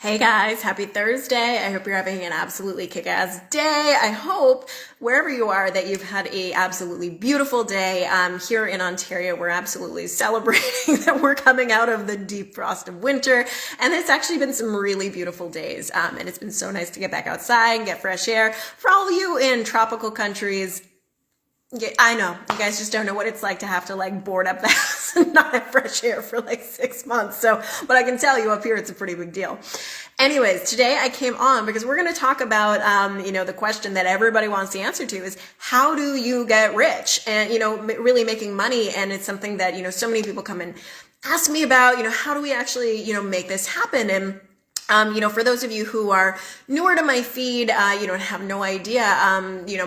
Hey guys, happy Thursday. I hope you're having an absolutely kick-ass day. I hope wherever you are that you've had a absolutely beautiful day. Here in Ontario, we're absolutely celebrating that we're coming out of the deep frost of winter, and it's actually been some really beautiful days. And it's been so nice to get back outside and get fresh air. For all of you in tropical countries, yeah, I know. You guys just don't know what it's like to have to board up the house and not have fresh air for 6 months. So, but I can tell you up here, it's a pretty big deal. Anyways, today I came on because we're going to talk about, the question that everybody wants the answer to is how do you get rich and, really making money. And it's something that, so many people come and ask me about, how do we actually, make this happen? And for those of you who are newer to my feed, and have no idea,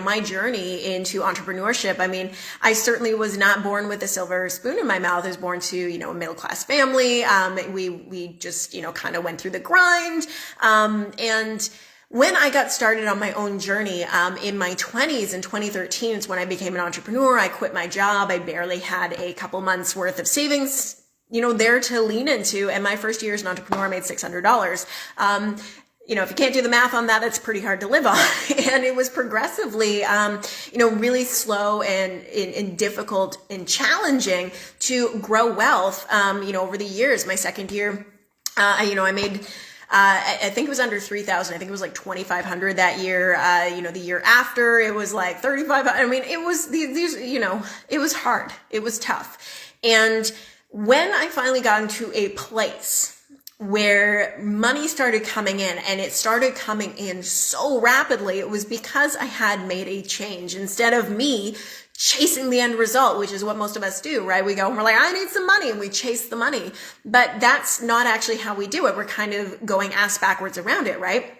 my journey into entrepreneurship. I mean, I certainly was not born with a silver spoon in my mouth. I was born to, a middle-class family. We just, kind of went through the grind. And when I got started on my own journey, in my 20s in 2013 is when I became an entrepreneur. I quit my job. I barely had a couple months worth of savings there to lean into. And my first year as an entrepreneur, I made $600. If you can't do the math on that, that's pretty hard to live on. And it was progressively, really slow and difficult and challenging to grow wealth, over the years. My second year, I made, I think it was under 3,000. I think it was 2,500 that year. The year after it was 3,500. I mean, it was it was hard. It was tough. And when I finally got into a place where money started coming in, and it started coming in so rapidly, it was because I had made a change. Instead of me chasing the end result, which is what most of us do, right? We go and we're like, I need some money, and we chase the money. But that's not actually how we do it. We're kind of going ass backwards around it, right?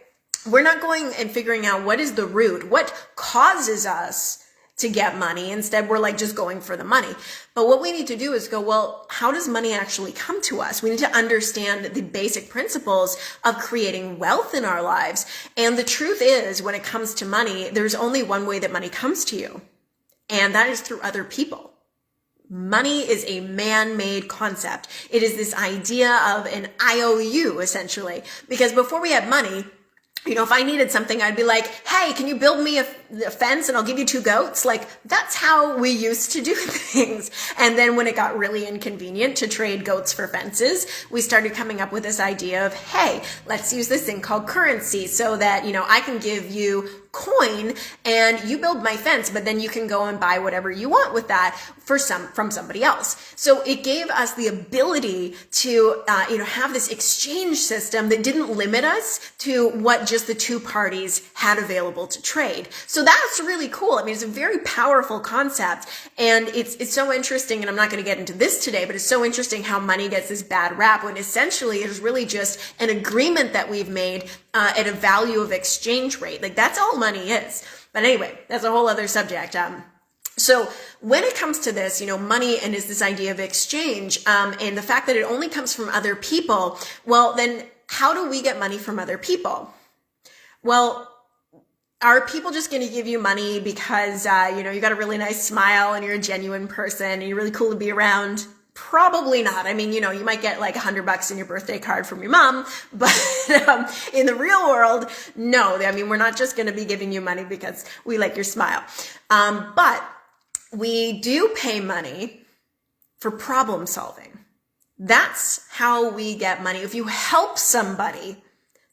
We're not going and figuring out what is the root, what causes us to get money. Instead, we're just going for the money. But what we need to do is go, well, how does money actually come to us? We need to understand the basic principles of creating wealth in our lives. And the truth is, when it comes to money, there's only one way that money comes to you, and that is through other people. Money is a man-made concept. It is this idea of an IOU, essentially. Because before we had money, if I needed something, I'd be like, hey, can you build me a fence and I'll give you 2 goats? That's how we used to do things. And then when it got really inconvenient to trade goats for fences, we started coming up with this idea of, hey, let's use this thing called currency so that, I can give you coin and you build my fence, but then you can go and buy whatever you want with that from somebody else. So it gave us the ability to, have this exchange system that didn't limit us to what just the 2 parties had available to trade. So that's really cool. I mean, it's a very powerful concept, and it's so interesting. And I'm not going to get into this today, but it's so interesting how money gets this bad rap when essentially it is really just an agreement that we've made at a value of exchange rate. That's all money is. But anyway, that's a whole other subject. So when it comes to this, money and is this idea of exchange, and the fact that it only comes from other people, well, then how do we get money from other people? Well, are people just going to give you money because, you got a really nice smile and you're a genuine person and you're really cool to be around? Probably not. I mean, you might get $100 in your birthday card from your mom, but in the real world, no. I mean, we're not just going to be giving you money because we like your smile. But we do pay money for problem solving. That's how we get money. If you help somebody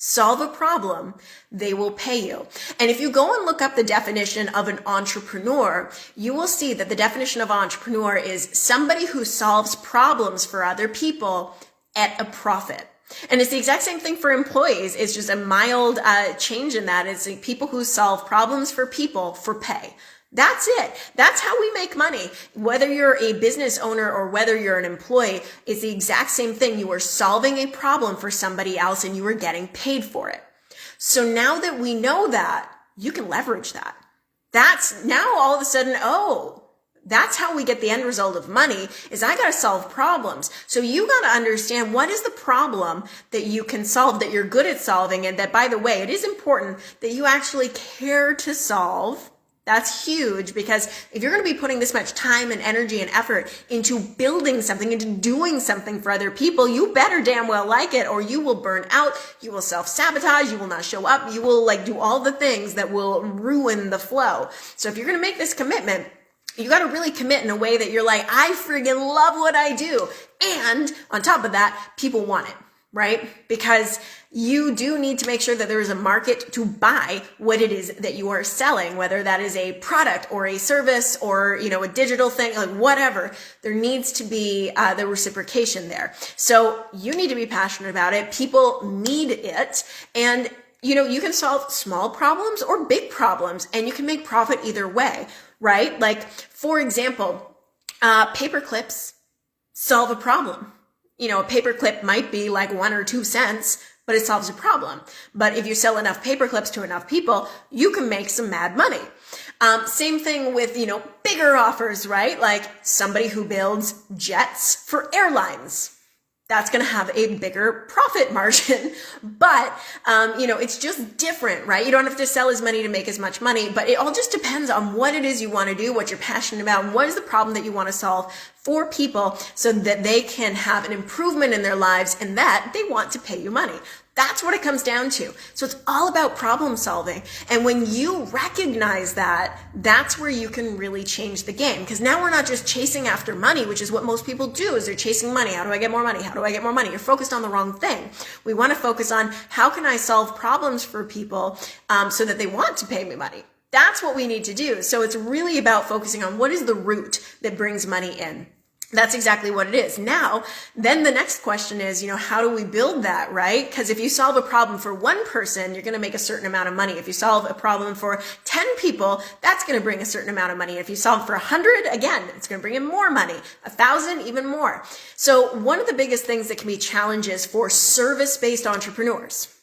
solve a problem, they will pay you. And if you go and look up the definition of an entrepreneur, you will see that the definition of entrepreneur is somebody who solves problems for other people at a profit. And it's the exact same thing for employees. It's just a mild change in that. It's people who solve problems for people for pay. That's it. That's how we make money. Whether you're a business owner or whether you're an employee, it's the exact same thing. You are solving a problem for somebody else and you are getting paid for it. So now that we know that, you can leverage that. That's now all of a sudden, that's how we get the end result of money is I got to solve problems. So you got to understand what is the problem that you can solve, that you're good at solving. And that, by the way, it is important that you actually care to solve That's huge, because if you're going to be putting this much time and energy and effort into building something, into doing something for other people, you better damn well like it, or you will burn out, you will self-sabotage, you will not show up, you will do all the things that will ruin the flow. So if you're going to make this commitment, you got to really commit in a way that you're like, I friggin' love what I do. And on top of that, people want it, right? Because you do need to make sure that there is a market to buy what it is that you are selling, whether that is a product or a service or, a digital thing, like whatever. There needs to be the reciprocation there. So you need to be passionate about it. People need it. And you can solve small problems or big problems, and you can make profit either way, right? Like, for example, paper clips solve a problem. A paper clip might be like 1 or 2 cents, but it solves a problem. But if you sell enough paper clips to enough people, you can make some mad money. Same thing with, bigger offers, right? Like somebody who builds jets for airlines. That's going to have a bigger profit margin, but, it's just different, right? You don't have to sell as many to make as much money, but it all just depends on what it is you want to do, what you're passionate about, and what is the problem that you want to solve for people so that they can have an improvement in their lives and that they want to pay you money. That's what it comes down to. So it's all about problem solving. And when you recognize that, that's where you can really change the game. Because now we're not just chasing after money, which is what most people do, is they're chasing money. How do I get more money? How do I get more money? You're focused on the wrong thing. We want to focus on how can I solve problems for people so that they want to pay me money. That's what we need to do. So it's really about focusing on what is the route that brings money in. That's exactly what it is. Now, then the next question is, how do we build that, right? Because if you solve a problem for one person, you're going to make a certain amount of money. If you solve a problem for 10 people, that's going to bring a certain amount of money. If you solve for 100, again, it's going to bring in more money. 1,000, even more. So one of the biggest things that can be challenges for service-based entrepreneurs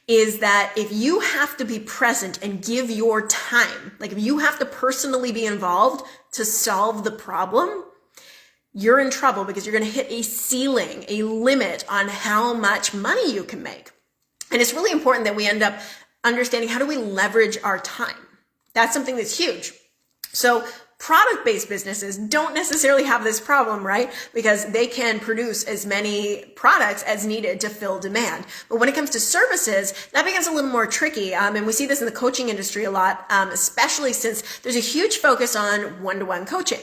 is that if you have to be present and give your time, like if you have to personally be involved to solve the problem, you're in trouble, because you're going to hit a ceiling, a limit on how much money you can make. And it's really important that we end up understanding, how do we leverage our time? That's something that's huge. So product-based businesses don't necessarily have this problem, right? Because they can produce as many products as needed to fill demand. But when it comes to services, that becomes a little more tricky. And we see this in the coaching industry a lot, especially since there's a huge focus on one-to-one coaching.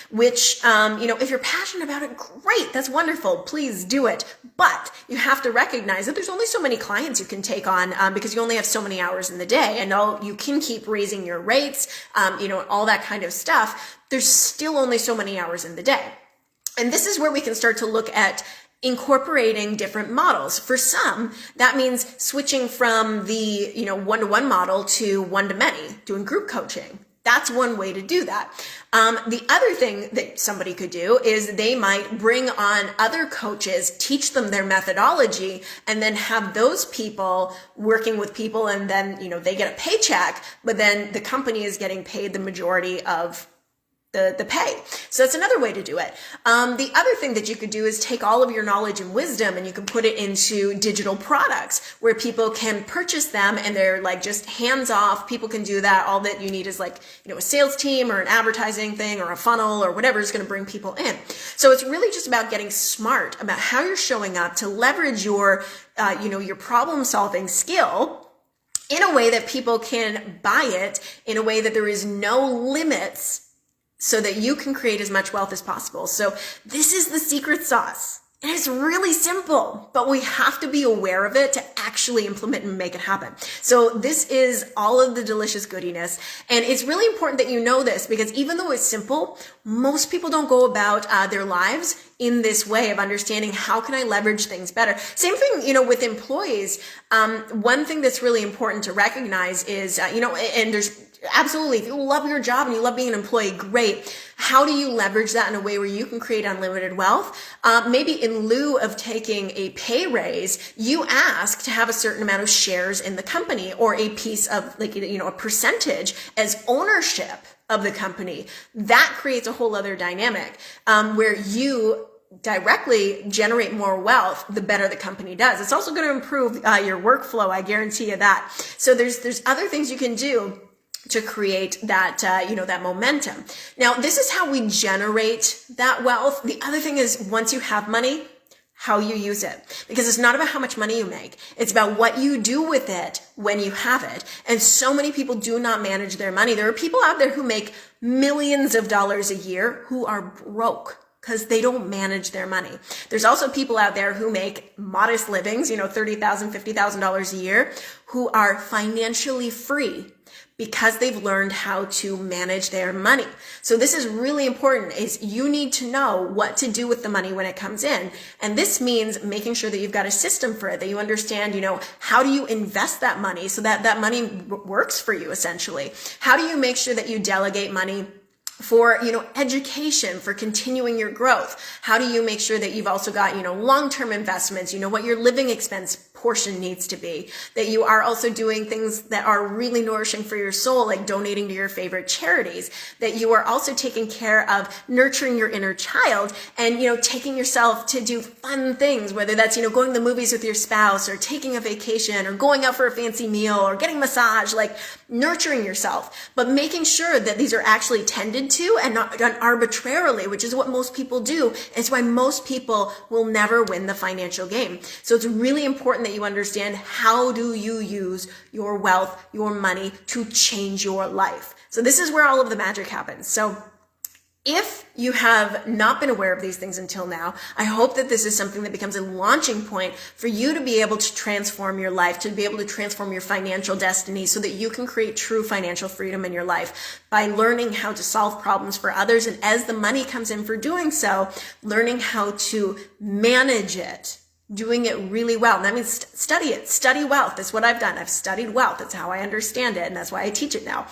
Which, if you're passionate about it, great, that's wonderful, please do it. But you have to recognize that there's only so many clients you can take on because you only have so many hours in the day, and you can keep raising your rates, all that kind of stuff. There's still only so many hours in the day. And this is where we can start to look at incorporating different models. For some, that means switching from the, one-to-one model to one-to-many, doing group coaching. That's one way to do that. The other thing that somebody could do is they might bring on other coaches, teach them their methodology, and then have those people working with people, and then, they get a paycheck, but then the company is getting paid the majority of the pay. So that's another way to do it. The other thing that you could do is take all of your knowledge and wisdom and you can put it into digital products where people can purchase them and they're like just hands off. People can do that. All that you need is like, a sales team or an advertising thing or a funnel or whatever is going to bring people in. So it's really just about getting smart about how you're showing up to leverage your problem solving skill in a way that people can buy it, in a way that there is no limits, so that you can create as much wealth as possible. So this is the secret sauce. And it's really simple, but we have to be aware of it to actually implement and make it happen. So this is all of the delicious goodiness. And it's really important that you know this, because even though it's simple, most people don't go about their lives in this way of understanding how can I leverage things better. Same thing, with employees. One thing that's really important to recognize is, and there's absolutely, if you love your job and you love being an employee, great. How do you leverage that in a way where you can create unlimited wealth? Maybe in lieu of taking a pay raise, you ask to have a certain amount of shares in the company or a piece of a percentage as ownership of the company. That creates a whole other dynamic where you directly generate more wealth, the better the company does. It's also going to improve your workflow. I guarantee you that. So there's other things you can do to create that, that momentum. Now, this is how we generate that wealth. The other thing is, once you have money, how you use it. Because it's not about how much money you make. It's about what you do with it when you have it. And so many people do not manage their money. There are people out there who make millions of dollars a year who are broke because they don't manage their money. There's also people out there who make modest livings, $30,000, $50,000 a year, who are financially free because they've learned how to manage their money. So this is really important, is you need to know what to do with the money when it comes in. And this means making sure that you've got a system for it, that you understand, how do you invest that money so that that money works for you, essentially? How do you make sure that you delegate money for, education, for continuing your growth? How do you make sure that you've also got, long-term investments, what your living expense portion needs to be, that you are also doing things that are really nourishing for your soul, like donating to your favorite charities, that you are also taking care of nurturing your inner child and, taking yourself to do fun things, whether that's, going to the movies with your spouse or taking a vacation or going out for a fancy meal or getting a massage, like nurturing yourself, but making sure that these are actually tended to and not done arbitrarily, which is what most people do. It's why most people will never win the financial game. So it's really important that you understand, how do you use your wealth, your money to change your life? So this is where all of the magic happens. So if you have not been aware of these things until now, I hope that this is something that becomes a launching point for you to be able to transform your life, to be able to transform your financial destiny so that you can create true financial freedom in your life by learning how to solve problems for others. And as the money comes in for doing so, learning how to manage it, doing it really well. And that means study it, study wealth. That's what I've done. I've studied wealth. That's how I understand it. And that's why I teach it now.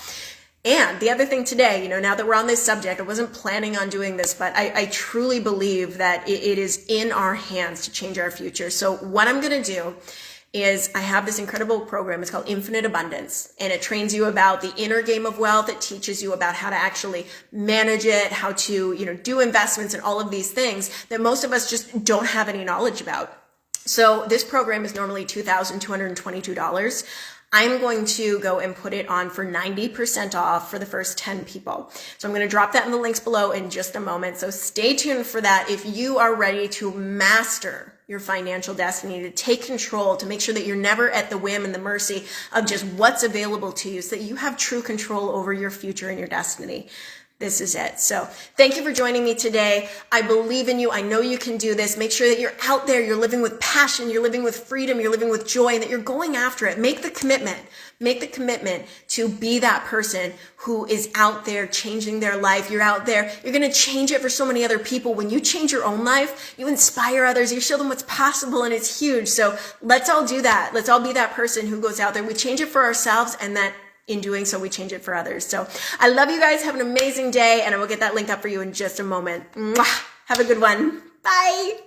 And the other thing today, now that we're on this subject, I wasn't planning on doing this, but I truly believe that it is in our hands to change our future. So what I'm going to do is I have this incredible program. It's called Infinite Abundance, and it trains you about the inner game of wealth. It teaches you about how to actually manage it, how to, do investments and all of these things that most of us just don't have any knowledge about. So this program is normally $2,222. I'm going to go and put it on for 90% off for the first 10 people. So I'm going to drop that in the links below in just a moment. So stay tuned for that. If you are ready to master your financial destiny, to take control, to make sure that you're never at the whim and the mercy of just what's available to you, so that you have true control over your future and your destiny, this is it. So thank you for joining me today. I believe in you. I know you can do this. Make sure that you're out there. You're living with passion. You're living with freedom. You're living with joy, and that you're going after it. Make the commitment. Make the commitment to be that person who is out there changing their life. You're out there. You're going to change it for so many other people. When you change your own life, you inspire others. You show them what's possible, and it's huge. So let's all do that. Let's all be that person who goes out there. We change it for ourselves, and that in doing so, we change it for others. So I love you guys. Have an amazing day, and I will get that link up for you in just a moment. Mwah! Have a good one. Bye.